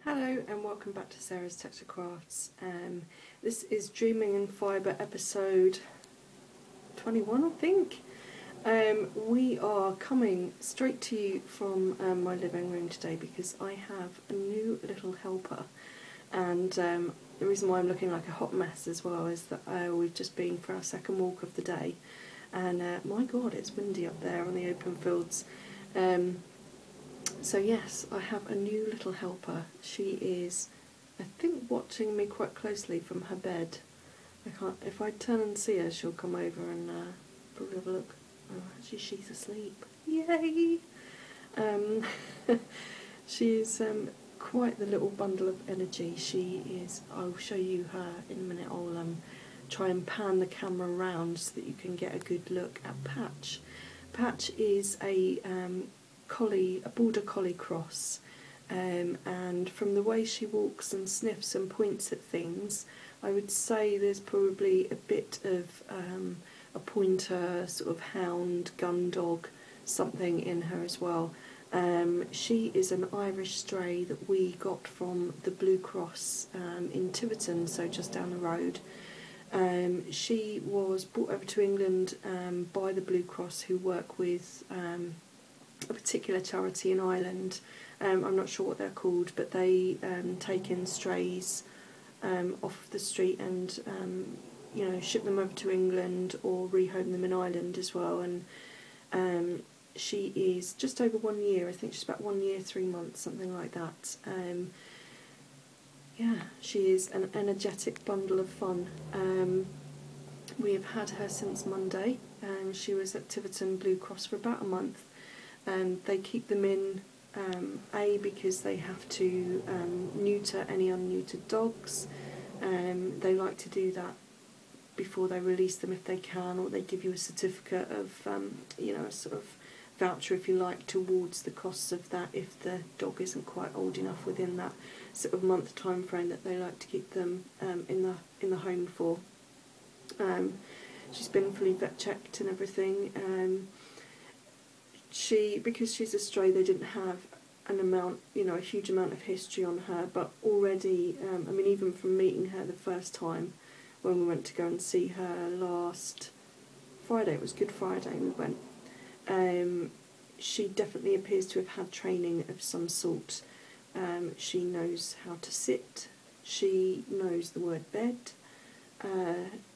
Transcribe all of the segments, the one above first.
Hello and welcome back to Sara's Texture Crafts. This is Dreaming in Fibre episode 21, I think. We are coming straight to you from my living room today because I have a new little helper, and the reason why I'm looking like a hot mess as well is that we've just been for our second walk of the day, and my god, it's windy up there on the open fields. So yes, I have a new little helper. She is, I think, watching me quite closely from her bed. If I turn and see her, she'll come over and probably have a look. Oh, actually she's asleep. Yay! She's quite the little bundle of energy. She is, I'll show you her in a minute. I'll try and pan the camera around so that you can get a good look at Patch. Patch is a border collie cross, and from the way she walks and sniffs and points at things, I would say there's probably a bit of a pointer, sort of hound, gun dog, something in her as well. She is an Irish stray that we got from the Blue Cross in Tiverton, so just down the road. She was brought over to England by the Blue Cross, who work with a particular charity in Ireland. I'm not sure what they're called, but they take in strays off the street and ship them over to England or rehome them in Ireland as well. And she is just over 1 year. I think she's about 1 year, 3 months, something like that. Yeah, she is an energetic bundle of fun. We have had her since Monday. She was at Tiverton Blue Cross for about a month. They keep them in, because they have to neuter any unneutered dogs. They like to do that before they release them if they can, or they give you a certificate of, a sort of voucher, if you like, towards the costs of that if the dog isn't quite old enough within that sort of month time frame that they like to keep them in the home for. She's been fully vet checked and everything. Because she's a stray, they didn't have a huge amount of history on her, but already, even from meeting her the first time when we went to go and see her last Friday, it was Good Friday we went, she definitely appears to have had training of some sort. She knows how to sit, she knows the word bed,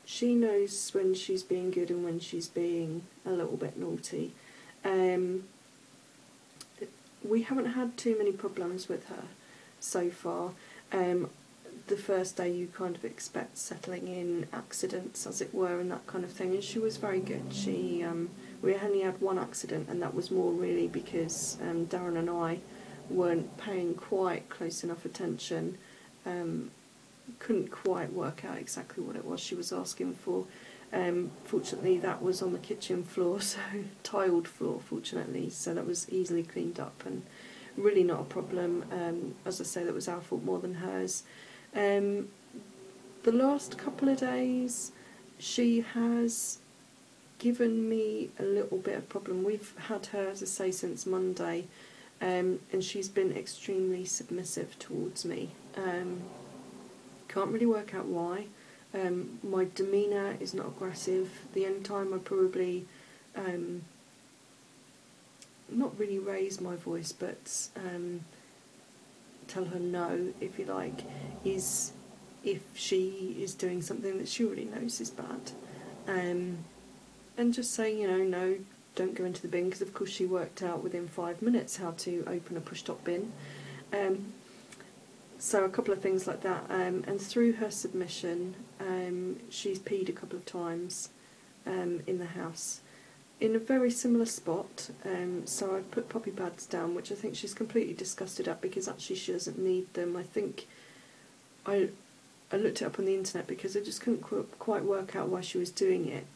she knows when she's being good and when she's being a little bit naughty. We haven't had too many problems with her so far. The first day you kind of expect settling in, accidents as it were and that kind of thing, and she was very good. We only had one accident, and that was more really because Darren and I weren't paying quite close enough attention, couldn't quite work out exactly what it was she was asking for. Fortunately that was on the kitchen floor, so tiled floor fortunately, so that was easily cleaned up and really not a problem. As I say, that was our fault more than hers. The last couple of days she has given me a little bit of problem. We've had her, as I say, since Monday, and she's been extremely submissive towards me. Can't really work out why. My demeanour is not aggressive. The only time I probably not really raise my voice, but tell her no, if you like, is if she is doing something that she already knows is bad. And just saying, no, don't go into the bin, because of course she worked out within 5 minutes how to open a push-top bin. So a couple of things like that, and through her submission, she's peed a couple of times in the house, in a very similar spot. So I've put poppy pads down, which I think she's completely disgusted at, because actually she doesn't need them. I think I looked it up on the internet because I just couldn't quite work out why she was doing it.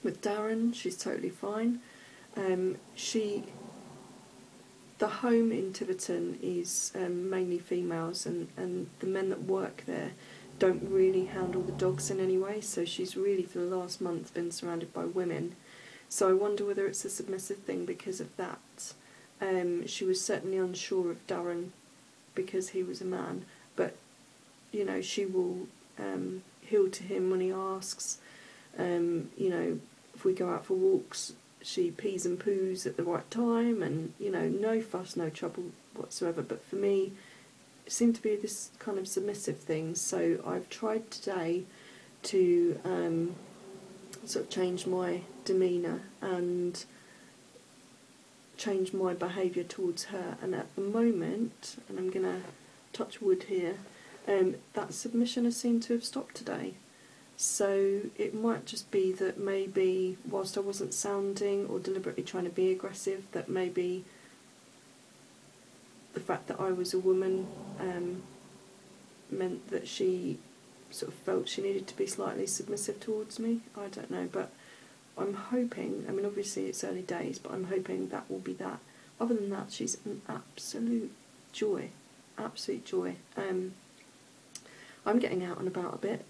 With Darren, she's totally fine. The home in Tiverton is mainly females, and the men that work there don't really handle the dogs in any way, so she's really for the last month been surrounded by women. So I wonder whether it's a submissive thing because of that. She was certainly unsure of Darren because he was a man, but you know, she will heel to him when he asks. You know, if we go out for walks, she pees and poos at the right time, and you know, no fuss, no trouble whatsoever. But for me, it seemed to be this kind of submissive thing. So I've tried today to sort of change my demeanour and change my behaviour towards her. And at the moment, and I'm going to touch wood here, that submission has seemed to have stopped today. So it might just be that maybe whilst I wasn't sounding or deliberately trying to be aggressive, that maybe the fact that I was a woman meant that she sort of felt she needed to be slightly submissive towards me. I don't know, but I'm hoping, I mean obviously it's early days, but I'm hoping that will be that. Other than that, she's an absolute joy, absolute joy. I'm getting out and about a bit,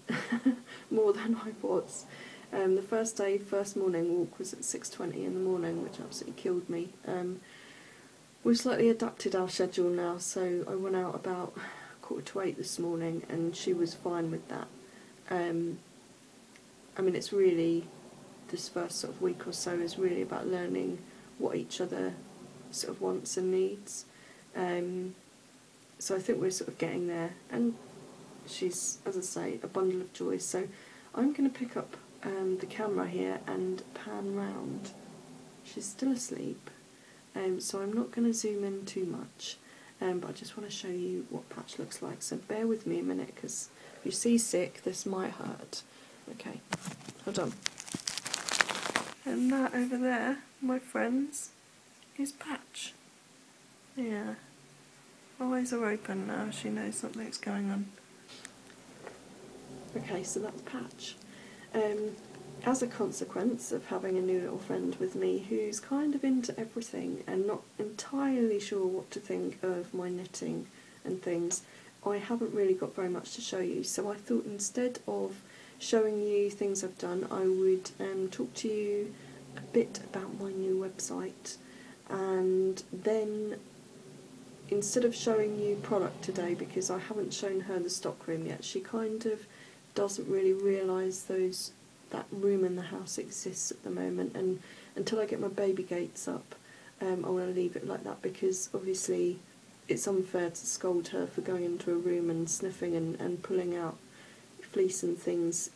more than I was. The first morning walk was at 6:20 in the morning, which absolutely killed me. We've slightly adapted our schedule now, so I went out about 7:45 this morning, and she was fine with that. I mean, it's really, this first sort of week or so is really about learning what each other sort of wants and needs. So I think we're sort of getting there, and she's, as I say, a bundle of joy. So I'm going to pick up the camera here and pan round. She's still asleep, so I'm not going to zoom in too much, but I just want to show you what Patch looks like. So bear with me a minute, because if you see sick, this might hurt. Okay, hold on. And that over there, my friends, is Patch. Yeah. Eyes are open now, she knows something's going on. Okay, so that's Patch. As a consequence of having a new little friend with me who's kind of into everything and not entirely sure what to think of my knitting and things, I haven't really got very much to show you. So I thought instead of showing you things I've done, I would talk to you a bit about my new website, and then instead of showing you product today, because I haven't shown her the stockroom yet, she kind of doesn't really realise that room in the house exists at the moment, and until I get my baby gates up, I want to leave it like that, because obviously it's unfair to scold her for going into a room and sniffing and pulling out fleece and things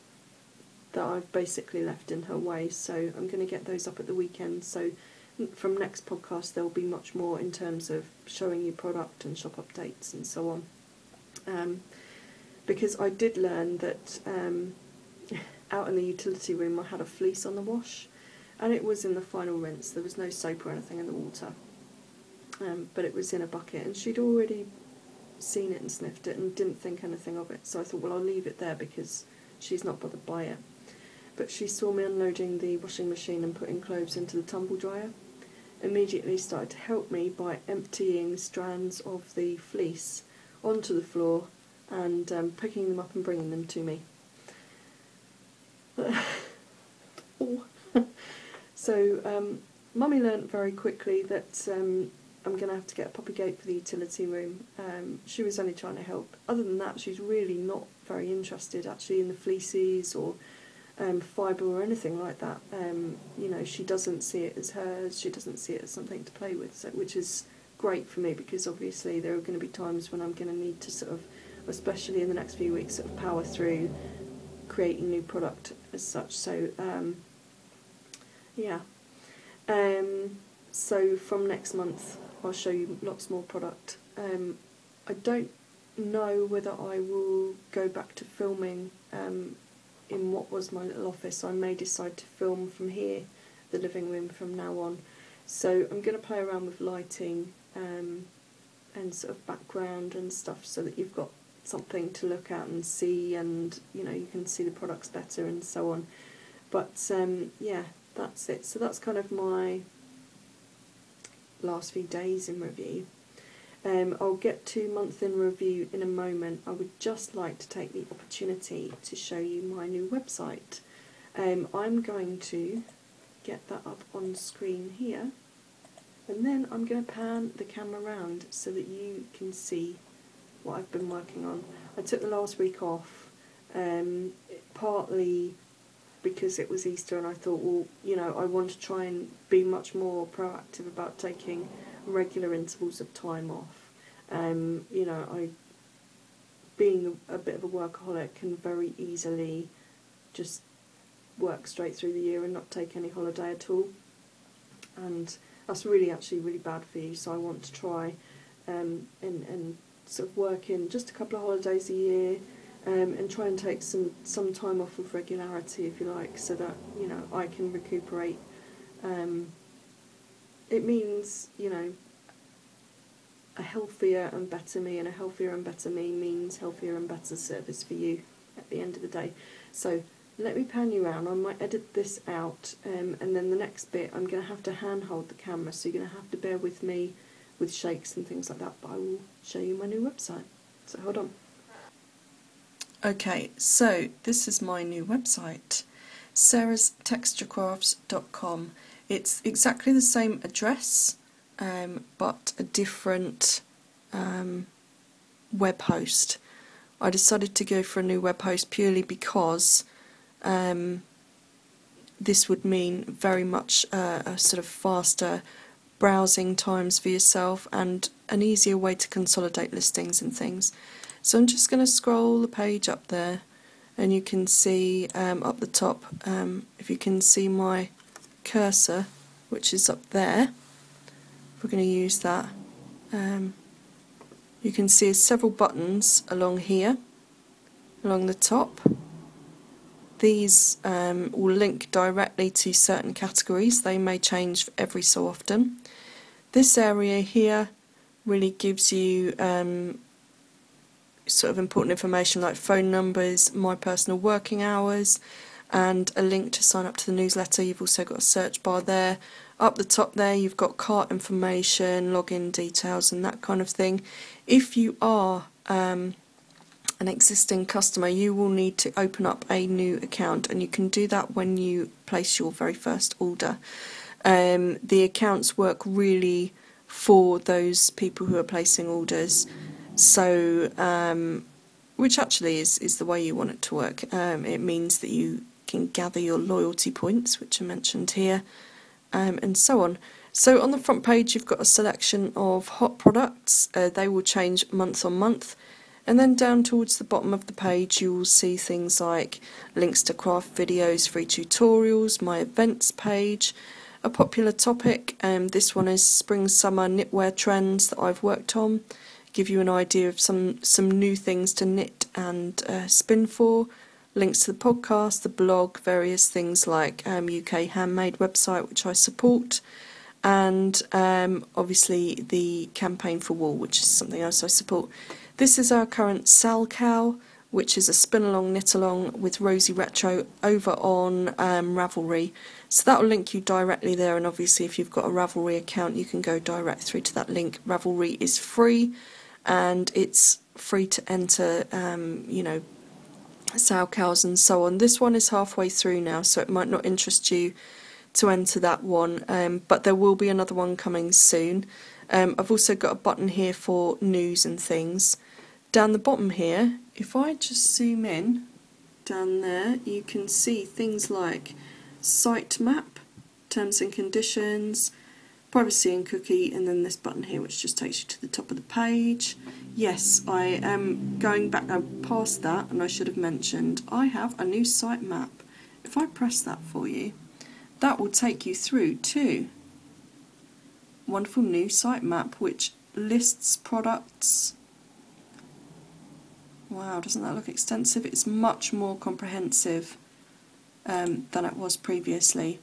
that I've basically left in her way. So I'm going to get those up at the weekend, so from next podcast there'll be much more in terms of showing you product and shop updates and so on. Because I did learn that out in the utility room I had a fleece on the wash, and it was in the final rinse. There was no soap or anything in the water, but it was in a bucket, and she'd already seen it and sniffed it and didn't think anything of it. So I thought, well, I'll leave it there because she's not bothered by it. But she saw me unloading the washing machine and putting clothes into the tumble dryer, immediately started to help me by emptying strands of the fleece onto the floor and picking them up and bringing them to me. So Mummy learnt very quickly that I'm going to have to get a puppy gate for the utility room. She was only trying to help. Other than that, she's really not very interested actually in the fleeces or fibre or anything like that. You know, she doesn't see it as hers, she doesn't see it as something to play with, so, which is great for me, because obviously there are going to be times when I'm going to need to sort of, especially in the next few weeks, sort of power through creating new product as such. So yeah, so from next month I'll show you lots more product. I don't know whether I will go back to filming in what was my little office. I may decide to film from here, the living room, from now on. So I'm going to play around with lighting and sort of background and stuff, so that you've got something to look at and see, and you know, you can see the products better and so on. But yeah, that's it. So that's kind of my last few days in review. I'll get to month in review in a moment. I would just like to take the opportunity to show you my new website. I'm going to get that up on screen here, and then I'm going to pan the camera around so that you can see what I've been working on. I took the last week off, partly because it was Easter, and I thought, well, you know, I want to try and be much more proactive about taking regular intervals of time off. You know, being a bit of a workaholic, can very easily just work straight through the year and not take any holiday at all, and that's actually really bad for you. So I want to try and sort of work in just a couple of holidays a year, and try and take some time off with regularity, if you like, so that, you know, I can recuperate. It means, you know, a healthier and better me, and a healthier and better me means healthier and better service for you at the end of the day. So let me pan you around. I might edit this out, and then the next bit I'm going to have to hand hold the camera, so you're going to have to bear with me with shakes and things like that, but I will show you my new website. So hold on. Okay, so this is my new website, sarastexturecrafts.com. It's exactly the same address, but a different web host. I decided to go for a new web host purely because this would mean very much a sort of faster browsing times for yourself and an easier way to consolidate listings and things. So I'm just going to scroll the page up there, and you can see up the top, if you can see my cursor, which is up there, we're going to use that. You can see several buttons along here, along the top. These will link directly to certain categories. They may change every so often. This area here really gives you sort of important information like phone numbers, my personal working hours, and a link to sign up to the newsletter. You've also got a search bar there. Up the top there you've got cart information, login details and that kind of thing. If you are an existing customer, you will need to open up a new account, and you can do that when you place your very first order. The accounts work really for those people who are placing orders, so which actually is the way you want it to work. It means that you can gather your loyalty points, which are mentioned here, and so on. So on the front page you've got a selection of hot products. They will change month on month, and then down towards the bottom of the page you will see things like links to craft videos, free tutorials, my events page, a popular topic. This one is spring summer knitwear trends that I've worked on. Give you an idea of some new things to knit and spin for. Links to the podcast, the blog, various things like UK Handmade website, which I support, and obviously the campaign for wool, which is something else I support. This is our current Sal Cow, which is a spin-along, knit-along with Rosie Retro over on Ravelry. So that will link you directly there, and obviously if you've got a Ravelry account you can go direct through to that link. Ravelry is free, and it's free to enter, you know, sow cows and so on. This one is halfway through now, so it might not interest you to enter that one, but there will be another one coming soon. I've also got a button here for news and things. Down the bottom here, if I just zoom in, down there you can see things like site map, terms and conditions, privacy and cookie, and then this button here which just takes you to the top of the page. Yes, I am going back past that, and I should have mentioned I have a new site map. If I press that for you, that will take you through to a wonderful new site map which lists products. Wow, doesn't that look extensive? It's much more comprehensive than it was previously.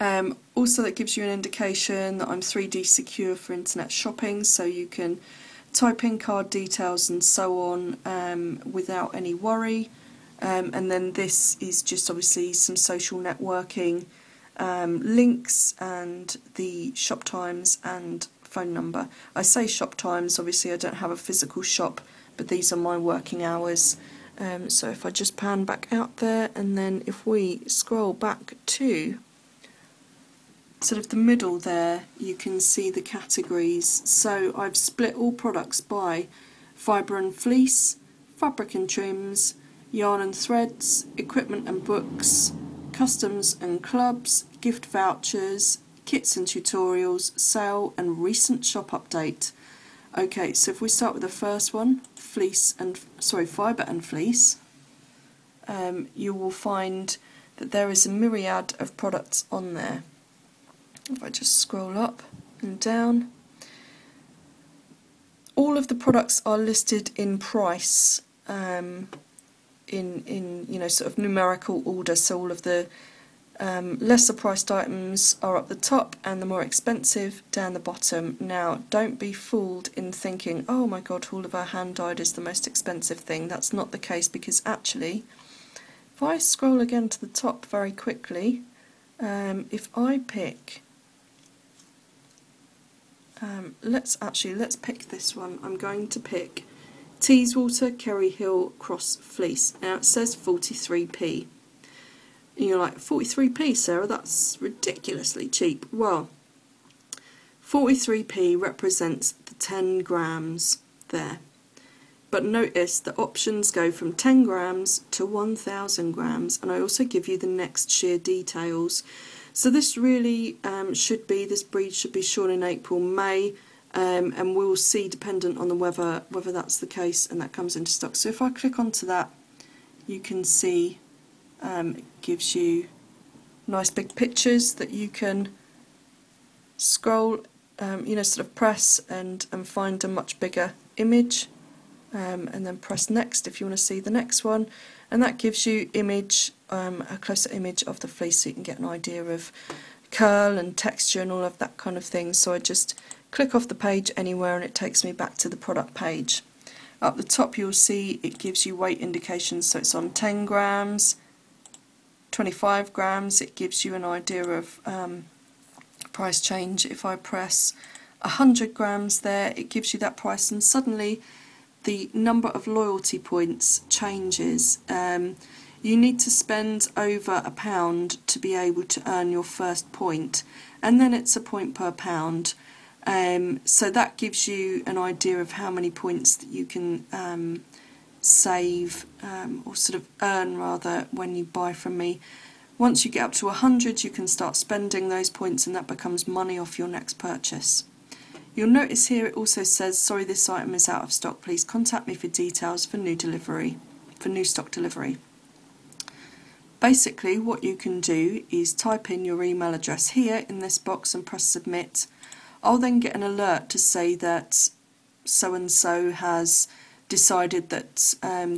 Also, that gives you an indication that I'm 3D secure for internet shopping, so you can type in card details and so on without any worry. And then this is just obviously some social networking links and the shop times and phone number. I say shop times, obviously I don't have a physical shop, but these are my working hours. So if I just pan back out there, and then if we scroll back to sort of the middle there, you can see the categories. So I've split all products by Fibre and fleece, fabric and trims, yarn and threads, equipment and books, customs and clubs, gift vouchers, kits and tutorials, sale and recent shop update. Okay, so if we start with the first one, fibre and fleece, you will find that there is a myriad of products on there. If I just scroll up and down, all of the products are listed in price, in sort of numerical order. So all of the lesser priced items are up the top and the more expensive down the bottom. Now, don't be fooled in thinking, oh my god, all of our hand dyed is the most expensive thing. That's not the case, because actually, if I scroll again to the top very quickly, if I pick, let's pick this one. I'm going to pick Teeswater Kerry Hill Cross Fleece. Now it says 43p. And you're like, 43p, Sarah, that's ridiculously cheap. Well, 43p represents the 10 grams there. But notice the options go from 10 grams to 1,000 grams, and I also give you the next shear details. So this really this breed should be shorn in April, May, and we'll see, dependent on the weather, whether that's the case and that comes into stock. So if I click onto that, you can see it gives you nice big pictures that you can scroll, sort of press and find a much bigger image. And then press next if you want to see the next one, and that gives you a closer image of the fleece, so you can get an idea of curl and texture and all of that kind of thing. So I just click off the page anywhere and it takes me back to the product page. Up the top you'll see it gives you weight indications, so it's on 10 grams, 25 grams, it gives you an idea of price change. If I press 100 grams there, it gives you that price, and suddenly the number of loyalty points changes. You need to spend over £1 to be able to earn your first point, and then it's a point per pound. So that gives you an idea of how many points that you can save, or sort of earn rather, when you buy from me. Once you get up to 100, you can start spending those points, and that becomes money off your next purchase. You'll notice here it also says, sorry, this item is out of stock, please contact me for details for new stock delivery. Basically what you can do is type in your email address here in this box and press submit. I'll then get an alert to say that so and so has decided that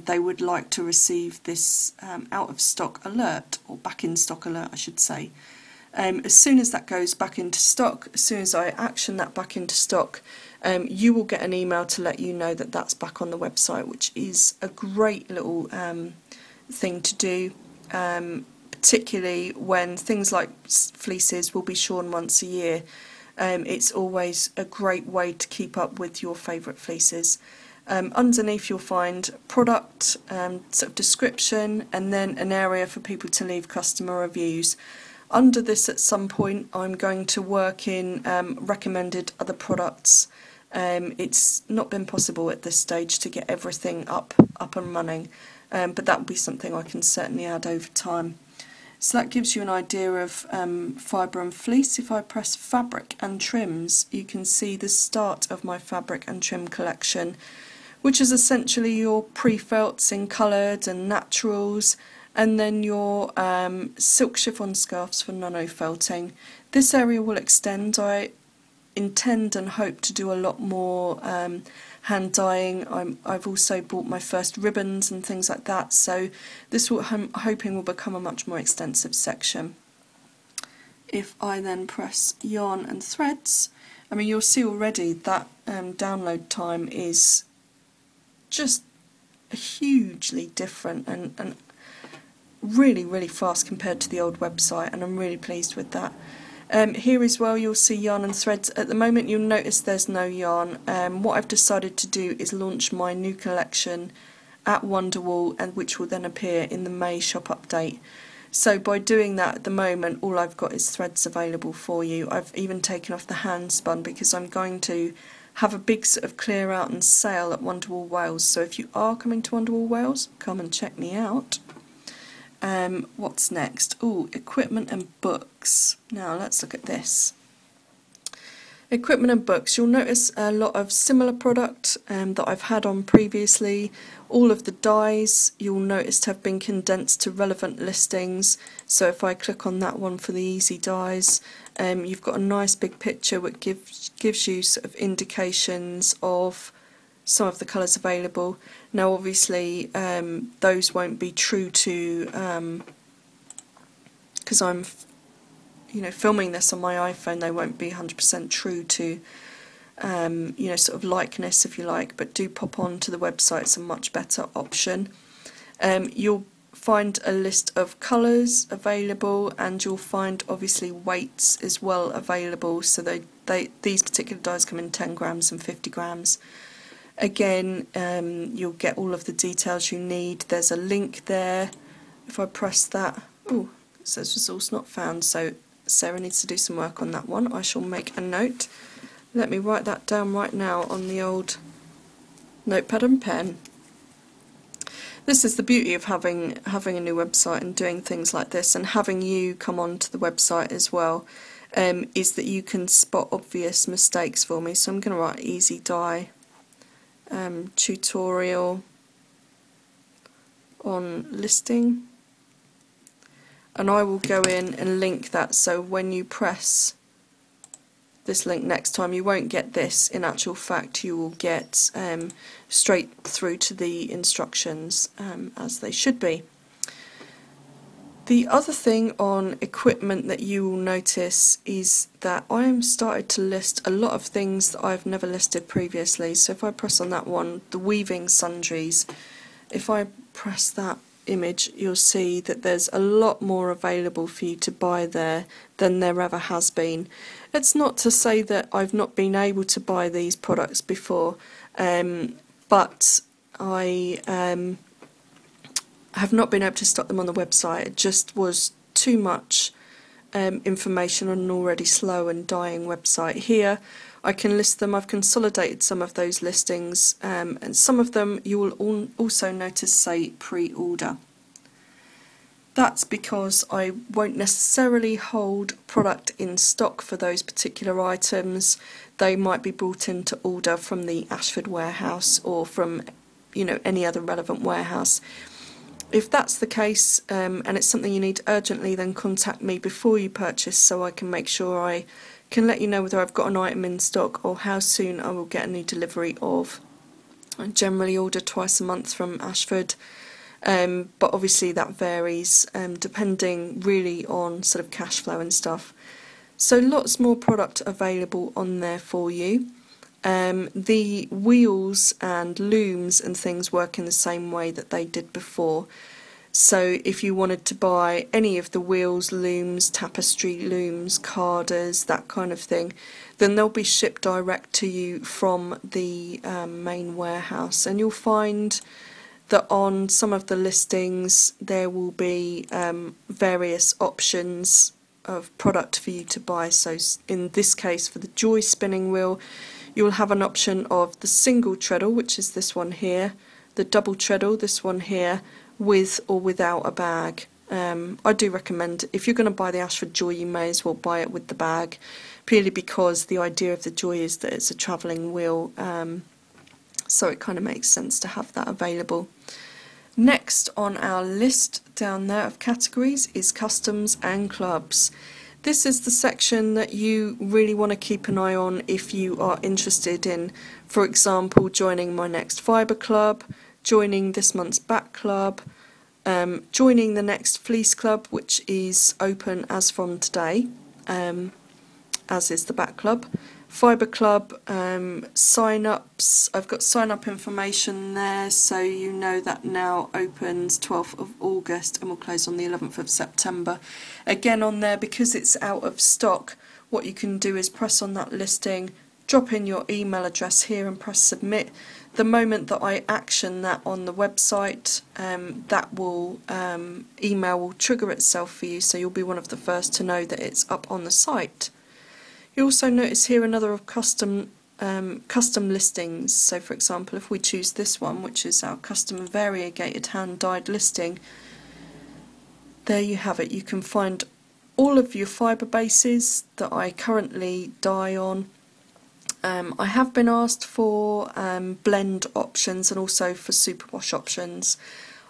they would like to receive this out of stock alert, or back in stock alert I should say. As soon as that goes back into stock, as soon as I action that back into stock, you will get an email to let you know that that's back on the website, which is a great little thing to do, particularly when things like fleeces will be shorn once a year. It's always a great way to keep up with your favourite fleeces. Underneath you'll find product, sort of description, and then an area for people to leave customer reviews. Under this, at some point, I'm going to work in recommended other products. It's not been possible at this stage to get everything up and running, but that will be something I can certainly add over time. So that gives you an idea of fibre and fleece. If I press fabric and trims, you can see the start of my fabric and trim collection, which is essentially your pre-felts in coloured and naturals, and then your silk chiffon scarves for nano felting. This area will extend. I intend and hope to do a lot more hand dyeing. I've also bought my first ribbons and things like that, so this I'm hoping will become a much more extensive section. If I then press yarn and threads, I mean, you'll see already that download time is just hugely different and really fast compared to the old website, and I'm really pleased with that. Here as well you'll see yarn and threads. At the moment you'll notice there's no yarn. What I've decided to do is launch my new collection at Wonderwall, and which will then appear in the May shop update. So by doing that, at the moment all I've got is threads available for you. I've even taken off the hand spun because I'm going to have a big sort of clear out and sale at Wonderwall Wales. So if you are coming to Wonderwall Wales, come and check me out. What's next? Oh, equipment and books. Now let's look at this. Equipment and books. You'll notice a lot of similar product that I've had on previously. All of the dies you'll notice to have been condensed to relevant listings. So if I click on that one for the easy dies, you've got a nice big picture which gives you sort of indications of some of the colours available. Now obviously those won't be true to, because I'm filming this on my iPhone, they won't be 100% true to sort of likeness, if you like, but do pop on to the website. It's a much better option. You'll find a list of colours available, and you'll find obviously weights as well available. So these particular dies come in 10 grams and 50 grams. Again, you'll get all of the details you need. There's a link there. If I press that, oh, it says resource not found, so Sarah needs to do some work on that one. I shall make a note. Let me write that down right now on the old notepad and pen. This is the beauty of having a new website and doing things like this, and having you come onto the website as well, is that you can spot obvious mistakes for me. So I'm going to write easy die tutorial on listing. And I will go in and link that, so when you press this link next time, you won't get this. In actual fact, you will get straight through to the instructions as they should be. The other thing on equipment that you will notice is that I am started to list a lot of things that I've never listed previously. So if I press on that one, the weaving sundries, if I press that image, you'll see that there's a lot more available for you to buy there than there ever has been. It's not to say that I've not been able to buy these products before, but I have not been able to stock them on the website. It just was too much information on an already slow and dying website. Here I can list them. I've consolidated some of those listings, and some of them you will also notice say pre-order. That's because I won't necessarily hold product in stock for those particular items. They might be brought in to order from the Ashford warehouse or from any other relevant warehouse. If that's the case, and it's something you need urgently, then contact me before you purchase so I can make sure I can let you know whether I've got an item in stock or how soon I will get a new delivery of. I generally order twice a month from Ashford, but obviously that varies depending really on sort of cash flow and stuff. So lots more product available on there for you. The wheels and looms and things work in the same way that they did before. So if you wanted to buy any of the wheels, looms, tapestry looms, carders, that kind of thing, then they'll be shipped direct to you from the main warehouse. And you'll find that on some of the listings there will be various options of product for you to buy. So in this case, for the Joy spinning wheel, you'll have an option of the single treadle, which is this one here, the double treadle, this one here, with or without a bag. I do recommend, if you're going to buy the Ashford Joy, you may as well buy it with the bag, purely because the idea of the Joy is that it's a travelling wheel, so it kind of makes sense to have that available. Next on our list down there of categories is customs and clubs. This is the section that you really want to keep an eye on if you are interested in, for example, joining my next Fibre club, joining this month's Back club, joining the next Fleece club, which is open as from today, as is the Back club. Fibre club sign-ups, I've got sign-up information there, so you know that now opens 12th of August and will close on the 11th of September. Again on there, because it's out of stock, what you can do is press on that listing, drop in your email address here and press submit. The moment that I action that on the website, that will email will trigger itself for you, so you'll be one of the first to know that it's up on the site. You also notice here another of custom custom listings. So for example, if we choose this one, which is our custom variegated hand dyed listing, there you have it. You can find all of your fibre bases that I currently dye on. I have been asked for blend options and also for superwash options.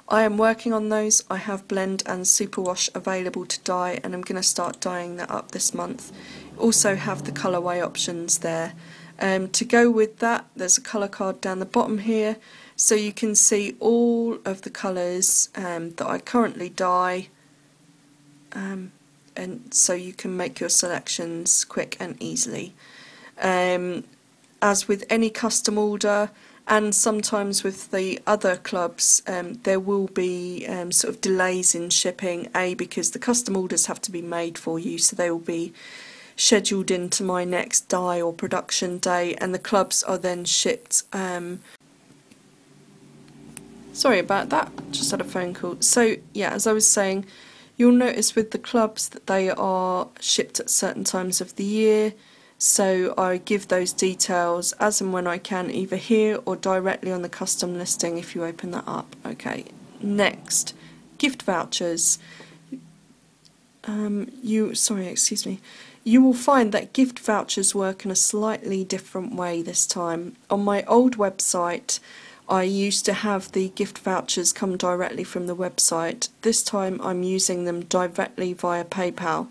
I am working on those. I have blend and superwash available to dye, and I'm going to start dyeing that up this month. Also have the colourway options there. To go with that, there's a colour card down the bottom here, so you can see all of the colours that I currently dye, and so you can make your selections quick and easily. As with any custom order, and sometimes with the other clubs, there will be sort of delays in shipping, because the custom orders have to be made for you, so they will be scheduled into my next dye or production day, and the clubs are then shipped. Sorry about that, just had a phone call. So yeah, as I was saying, you'll notice with the clubs that they are shipped at certain times of the year, so I give those details as and when I can, either here or directly on the custom listing if you open that up. Okay, next, gift vouchers. You will find that gift vouchers work in a slightly different way this time. On my old website, I used to have the gift vouchers come directly from the website. This time I'm using them directly via PayPal.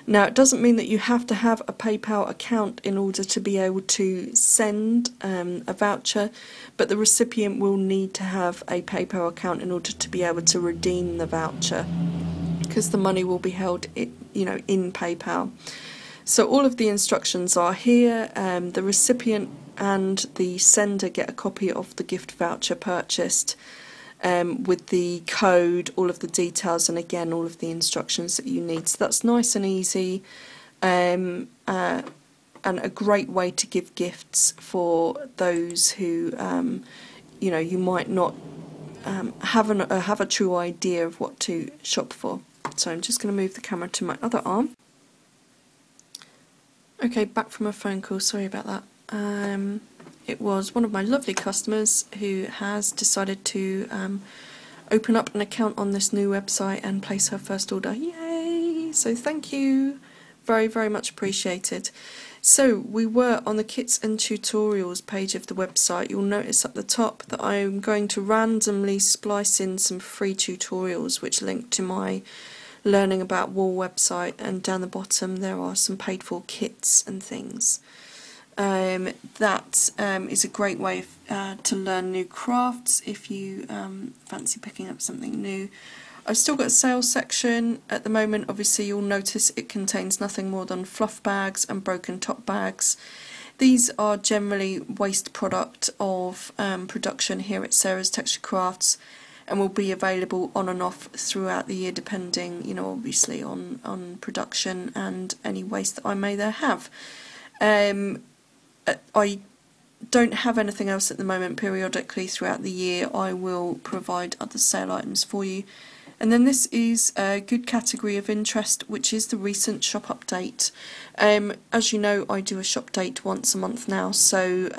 Now, it doesn't mean that you have to have a PayPal account in order to be able to send a voucher, but the recipient will need to have a PayPal account in order to be able to redeem the voucher, because the money will be held in PayPal. So all of the instructions are here. The recipient and the sender get a copy of the gift voucher purchased, with the code, all of the details, and again all of the instructions that you need. So that's nice and easy, and a great way to give gifts for those who you might not have a true idea of what to shop for. So I'm just going to move the camera to my other arm. Okay, back from a phone call, sorry about that. It was one of my lovely customers who has decided to open up an account on this new website and place her first order. Yay! So thank you, very, very much appreciated. So we were on the kits and tutorials page of the website. You'll notice at the top that I'm going to randomly splice in some free tutorials which link to my learning about wool website, and down the bottom there are some paid for kits and things. That is a great way to learn new crafts if you fancy picking up something new. I've still got a sales section at the moment. Obviously you'll notice it contains nothing more than fluff bags and broken top bags. These are generally waste product of production here at Sara's Texture Crafts, and will be available on and off throughout the year, depending, obviously on production and any waste that I may there have. I don't have anything else at the moment. Periodically throughout the year I will provide other sale items for you. And then this is a good category of interest, which is the recent shop update. As you know, I do a shop date once a month now, so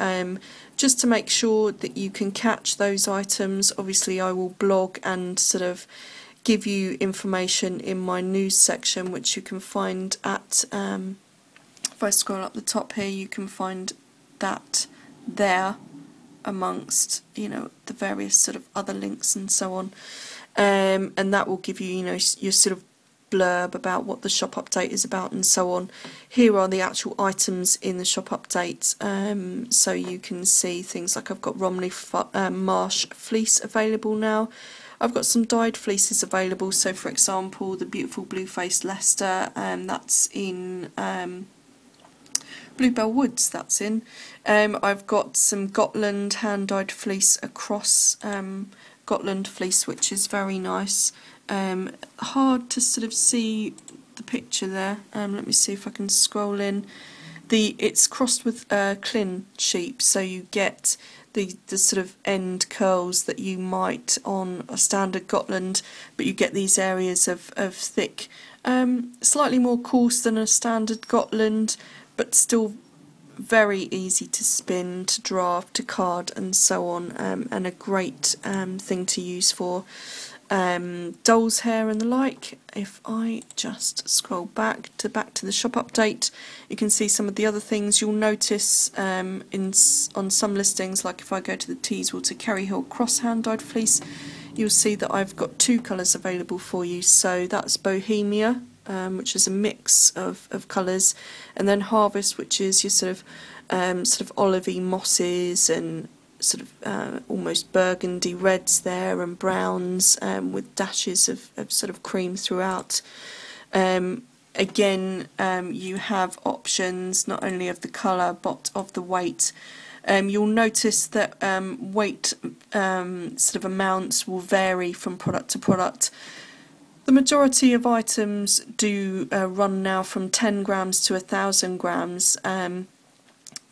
just to make sure that you can catch those items, obviously I will blog and sort of give you information in my news section, which you can find at, if I scroll up the top here, you can find that there amongst, the various sort of other links and so on. And that will give you, your sort of blurb about what the shop update is about and so on. Here are the actual items in the shop update, so you can see things like I've got Romney Marsh fleece available now. I've got some dyed fleeces available, so for example the beautiful blue-faced Leicester, that's in Bluebell Woods, that's in. I've got some Gotland hand-dyed fleece across Gotland fleece, which is very nice. Hard to sort of see the picture there. Let me see if I can scroll in. It's crossed with Clin sheep, so you get the sort of end curls that you might on a standard Gotland, but you get these areas of thick, slightly more coarse than a standard Gotland, but still very easy to spin, to draft, to card and so on, and a great thing to use for doll's hair and the like. If I just scroll back to the shop update, you can see some of the other things. You'll notice on some listings, like if I go to the Teeswater Kerry Hill cross hand dyed fleece, you'll see that I've got two colours available for you. So that's Bohemia, which is a mix of colours, and then Harvest, which is your sort of olivey mosses and sort of almost burgundy reds there, and browns with dashes of sort of cream throughout. Again, you have options not only of the colour but of the weight. You'll notice that weight sort of amounts will vary from product to product. The majority of items do run now from 10 grams to 1,000 grams.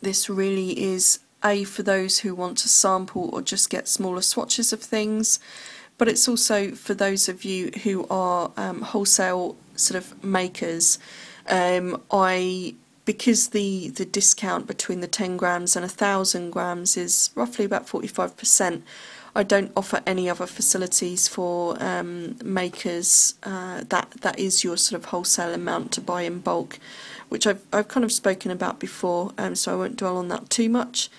This really is for those who want to sample or just get smaller swatches of things, but it's also for those of you who are wholesale sort of makers. Because the discount between the 10 grams and 1,000 grams is roughly about 45%, I don't offer any other facilities for makers. That is your sort of wholesale amount to buy in bulk, which I've kind of spoken about before, so I won't dwell on that too much.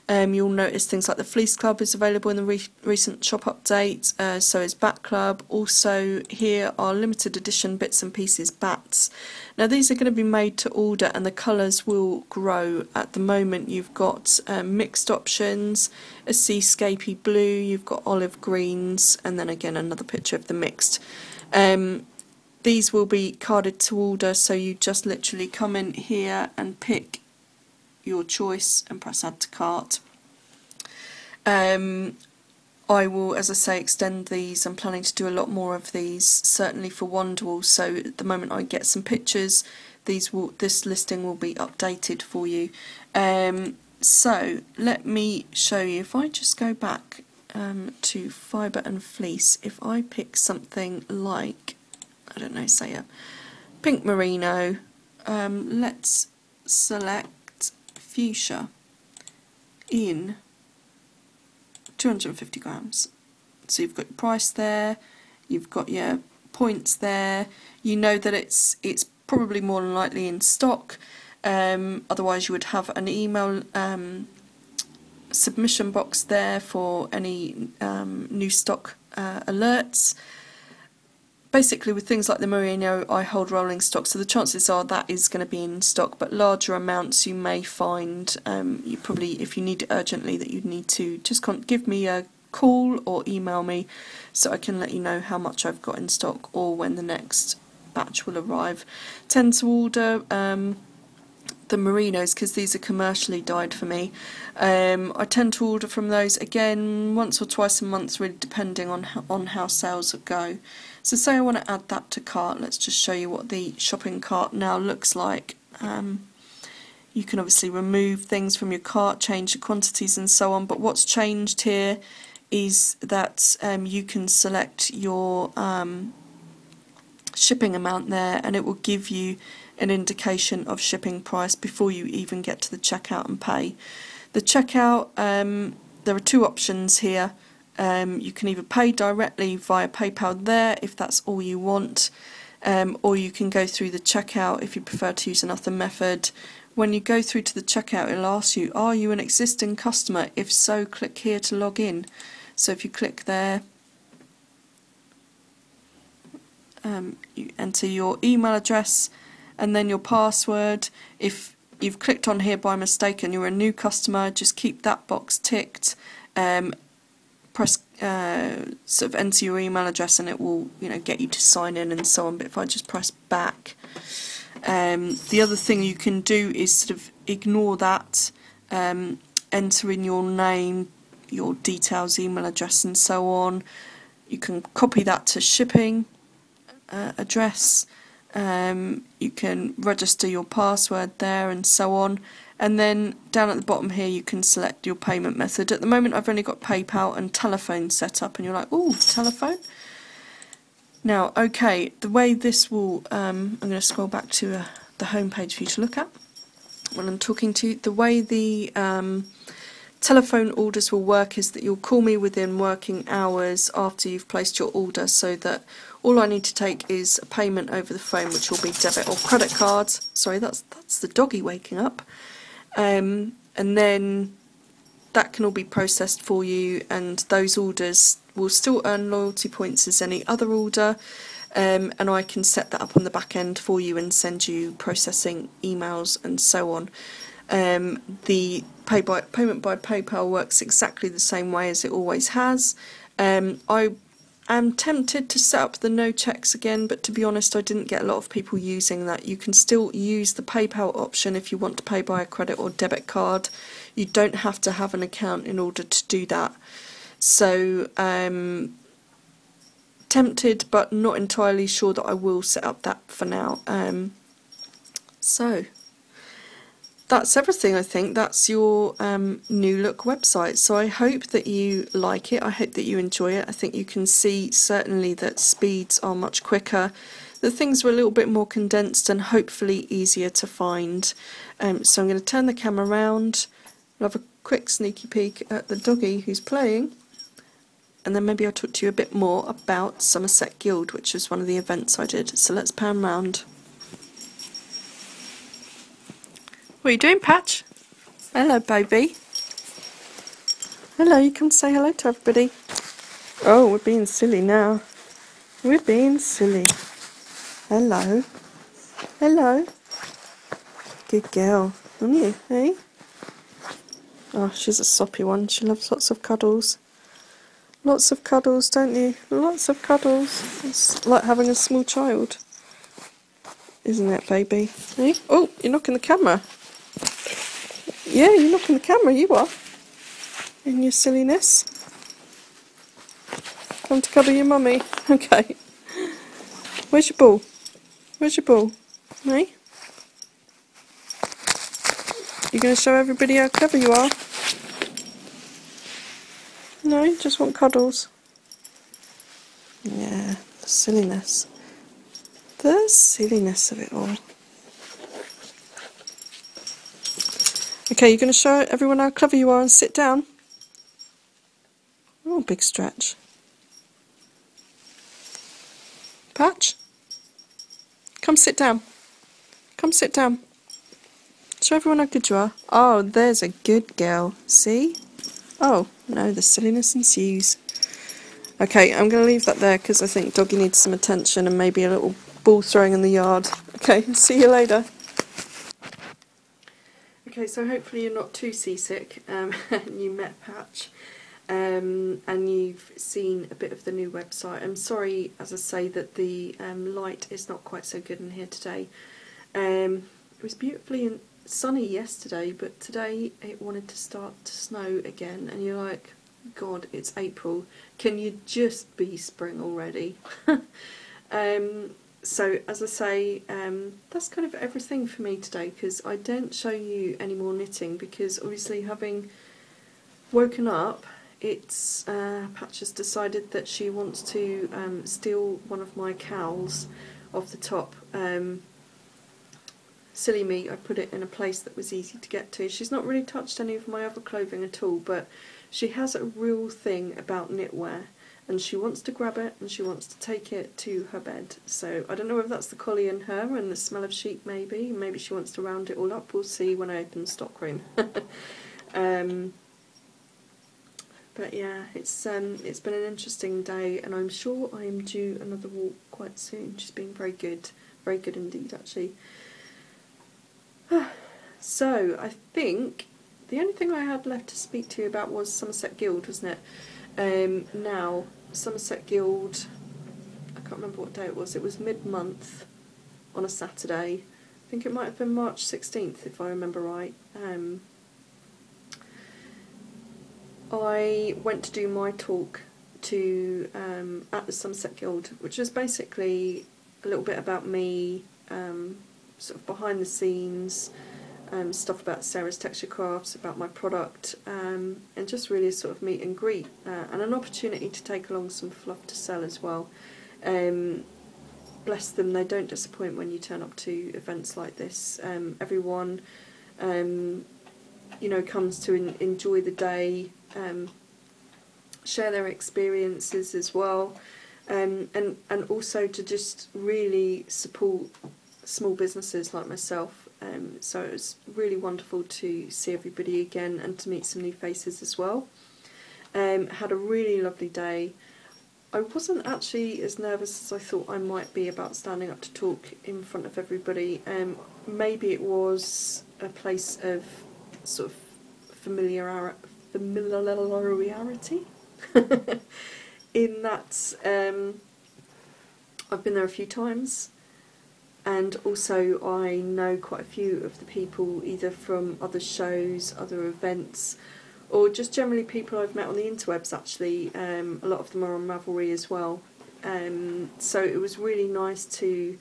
You'll notice things like the Fleece Club is available in the recent shop update, so is Bat Club. Also here are limited edition bits and pieces bats. Now these are going to be made to order and the colours will grow. At the moment you've got mixed options, a seascapey blue, you've got olive greens, and then again another picture of the mixed. These will be carded to order, so you just literally come in here and pick your choice and press add to cart. I will, as I say, extend these. I'm planning to do a lot more of these, certainly for Wonderwall, so at the moment I get some pictures, this listing will be updated for you. So let me show you. If I just go back to Fibre and Fleece, if I pick something like, I don't know, say a pink merino, let's select fuchsia in 250 grams. So you've got your price there, you've got your points there, you know that it's probably more than likely in stock, otherwise you would have an email submission box there for any new stock alerts. Basically with things like the merino I hold rolling stock, so the chances are that is going to be in stock, but larger amounts you may find, you probably, if you need it urgently, that you'd need to just give me a call or email me so I can let you know how much I've got in stock or when the next batch will arrive. Tend to order the merinos because these are commercially dyed for me. I tend to order from those again once or twice a month, really depending on how sales go. So say I want to add that to cart. Let's just show you what the shopping cart now looks like. You can obviously remove things from your cart, change the quantities and so on, but what's changed here is that you can select your shipping amount there and it will give you an indication of shipping price before you even get to the checkout and pay. The checkout, there are two options here. You can either pay directly via PayPal there if that's all you want, or you can go through the checkout if you prefer to use another method. When you go through to the checkout, it'll ask you, are you an existing customer? If so, click here to log in. So if you click there, you enter your email address and then your password. If you've clicked on here by mistake and you're a new customer, just keep that box ticked. Press sort of enter your email address and it will, you know, get you to sign in and so on. But if I just press back, the other thing you can do is sort of ignore that, enter in your name, your details, email address and so on. You can copy that to shipping address, you can register your password there and so on, and then down at the bottom here you can select your payment method. At the moment I've only got PayPal and telephone set up, and you're like, oh, telephone? Now, okay, the way this will, I'm going to scroll back to the home page for you to look at. when I'm talking to you. The way the telephone orders will work is that you'll call me within working hours after you've placed your order, so that all I need to take is a payment over the phone, which will be debit or credit cards. Sorry, that's the doggy waking up. And then that can all be processed for you, and those orders will still earn loyalty points as any other order. And I can set that up on the back end for you and send you processing emails and so on. The payment by PayPal works exactly the same way as it always has. I am tempted to set up the no checks again, but to be honest, I didn't get a lot of people using that. You can still use the PayPal option if you want to pay by a credit or debit card. You don't have to have an account in order to do that. So, tempted, but not entirely sure that I will set up that for now. So that's everything, I think. That's your new look website. So I hope that you like it. I hope that you enjoy it. I think you can see certainly that speeds are much quicker, that things are a little bit more condensed and hopefully easier to find. So I'm going to turn the camera around. We'll have a quick sneaky peek at the doggy who's playing, and then maybe I'll talk to you a bit more about Somerset Guild, which was one of the events I did. So let's pan round. What are you doing, Patch? Hello, baby. Hello, you come say hello to everybody. Oh, we're being silly now. We're being silly. Hello. Hello. Good girl, aren't you, eh? Oh, she's a soppy one. She loves lots of cuddles. Lots of cuddles, don't you? Lots of cuddles. It's like having a small child, isn't it, baby? Eh? Oh, you're knocking the camera. Yeah, you're knocking the camera, you are. In your silliness. Come to cuddle your mummy. Okay. Where's your ball? Where's your ball? Eh? You going to show everybody how clever you are? No, you just want cuddles. Yeah, the silliness. The silliness of it all. Okay, you're going to show everyone how clever you are and sit down. Oh, big stretch. Patch, come sit down. Come sit down. Show everyone how good you are. Oh, there's a good girl. See? Oh, no, the silliness ensues. Okay, I'm going to leave that there because I think Doggy needs some attention and maybe a little ball throwing in the yard. Okay, see you later. Okay, so hopefully you're not too seasick and you met Patch and you've seen a bit of the new website. I'm sorry, as I say, that the light is not quite so good in here today. It was beautifully sunny yesterday, but today it wanted to start to snow again, and you're like, God, it's April. Can you just be spring already? So, as I say, that's kind of everything for me today, because I don't show you any more knitting, because obviously having woken up, it's Patch has decided that she wants to steal one of my cowls off the top. Silly me, I put it in a place that was easy to get to. She's not really touched any of my other clothing at all, but she has a real thing about knitwear, and she wants to grab it and she wants to take it to her bed. So I don't know whether that's the collie in her and the smell of sheep, maybe she wants to round it all up. We'll see when I open the stockroom. But yeah, it's been an interesting day, and I'm sure I'm due another walk quite soon. She's been very good indeed, actually. So I think the only thing I had left to speak to you about was Somerset Guild, wasn't it? Now, Somerset Guild, I can't remember what day it was mid-month on a Saturday. I think it might have been March 16th if I remember right. I went to do my talk to at the Somerset Guild, which was basically a little bit about me, sort of behind the scenes, stuff about Sara's Texture Crafts, about my product, and just really a sort of meet and greet, and an opportunity to take along some fluff to sell as well. Bless them, they don't disappoint when you turn up to events like this. Everyone you know, comes to enjoy the day, share their experiences as well, and also to just really support small businesses like myself. So it was really wonderful to see everybody again and to meet some new faces as well. Had a really lovely day. I wasn't actually as nervous as I thought I might be about standing up to talk in front of everybody. Maybe it was a place of sort of familiarity in that I've been there a few times, and also I know quite a few of the people either from other shows, other events, or just generally people I've met on the interwebs actually. A lot of them are on Ravelry as well. So it was really nice to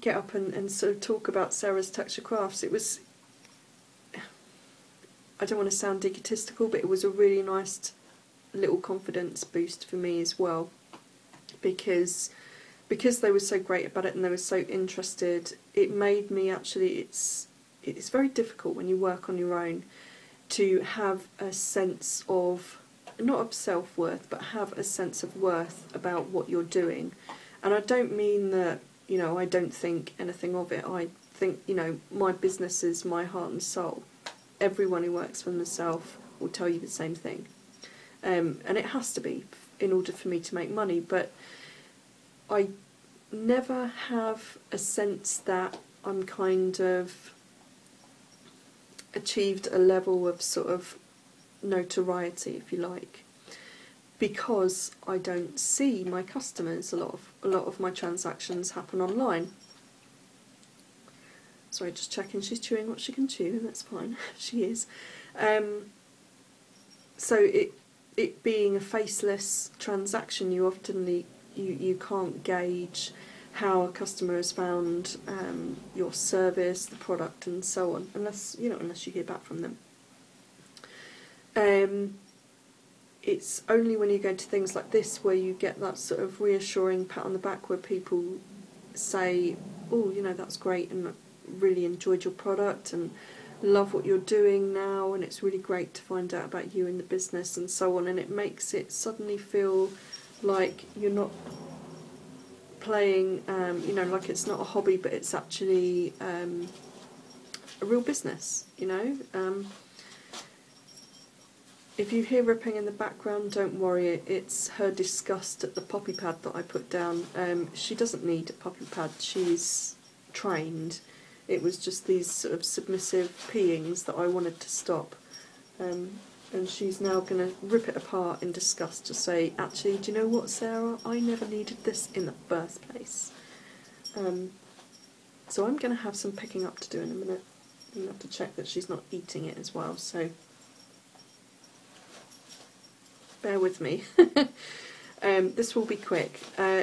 get up and sort of talk about Sara's Texture Crafts. It was, I don't want to sound egotistical, but it was a really nice little confidence boost for me as well, because they were so great about it and they were so interested. It made me actually, it's very difficult when you work on your own to have a sense of, not of self-worth, but have a sense of worth about what you're doing. And I don't mean that, you know, I don't think anything of it. I think, you know, my business is my heart and soul. Everyone who works for themselves will tell you the same thing. And it has to be in order for me to make money, but I never have a sense that I'm kind of achieved a level of sort of notoriety, if you like, because I don't see my customers. A lot of my transactions happen online. Sorry, just checking she's chewing what she can chew, and that's fine. She is. So it being a faceless transaction, you often you can't gauge how a customer has found your service, the product, and so on, unless you hear back from them. It's only when you go to things like this where you get that sort of reassuring pat on the back where people say, "Oh, you know, that's great, and really enjoyed your product, and love what you're doing now, and it's really great to find out about you in the business," and so on. And it makes it suddenly feel like you're not playing, you know, like it's not a hobby, but it's actually a real business, you know. If you hear ripping in the background, don't worry, it's her disgust at the poppy pad that I put down. She doesn't need a poppy pad, she's trained. It was just these sort of submissive peeings that I wanted to stop. And she's now going to rip it apart in disgust to say, actually, do you know what, Sarah? I never needed this in the first place. So I'm going to have some picking up to do in a minute. I'm going to have to check that she's not eating it as well, so bear with me. This will be quick.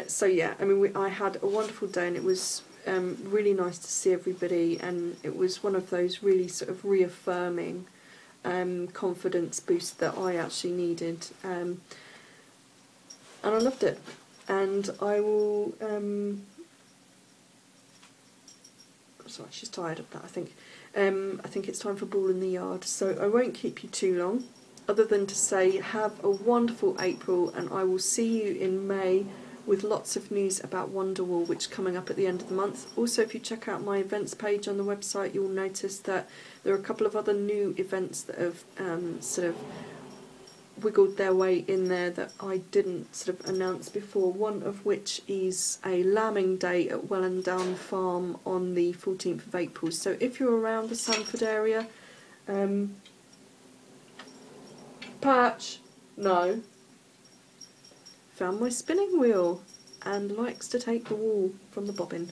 So yeah, I mean, I had a wonderful day, and it was really nice to see everybody, and it was one of those really sort of reaffirming confidence boost that I actually needed, and I loved it. And I will sorry, she's tired of that, I think. I think it's time for ball in the yard, so I won't keep you too long, other than to say have a wonderful April, and I will see you in May with lots of news about Wonderwall, which is coming up at the end of the month. Also, if you check out my events page on the website, you'll notice that there are a couple of other new events that have sort of wiggled their way in there that I didn't sort of announce before, one of which is a lambing day at Wellandown Farm on the 14th of April. So if you're around the Sanford area, Patch, no, found my spinning wheel and likes to take the wool from the bobbin.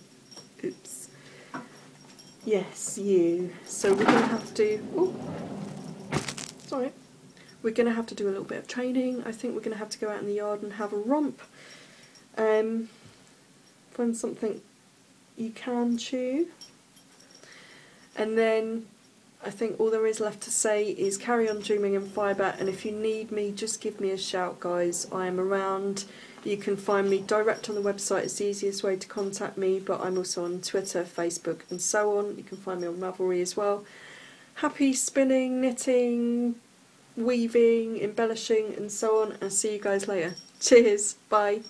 Oops. Yes, you. So we're going to have to... Oh, sorry. We're going to have to do a little bit of training. I think we're going to have to go out in the yard and have a romp. Find something you can chew. And then I think all there is left to say is carry on dreaming in Fibre, and if you need me, just give me a shout, guys. I am around You can find me direct on the website, it's the easiest way to contact me, but I'm also on Twitter, Facebook and so on. You can find me on Ravelry as well. Happy spinning, knitting, weaving, embellishing and so on. I'll see you guys later. Cheers, bye.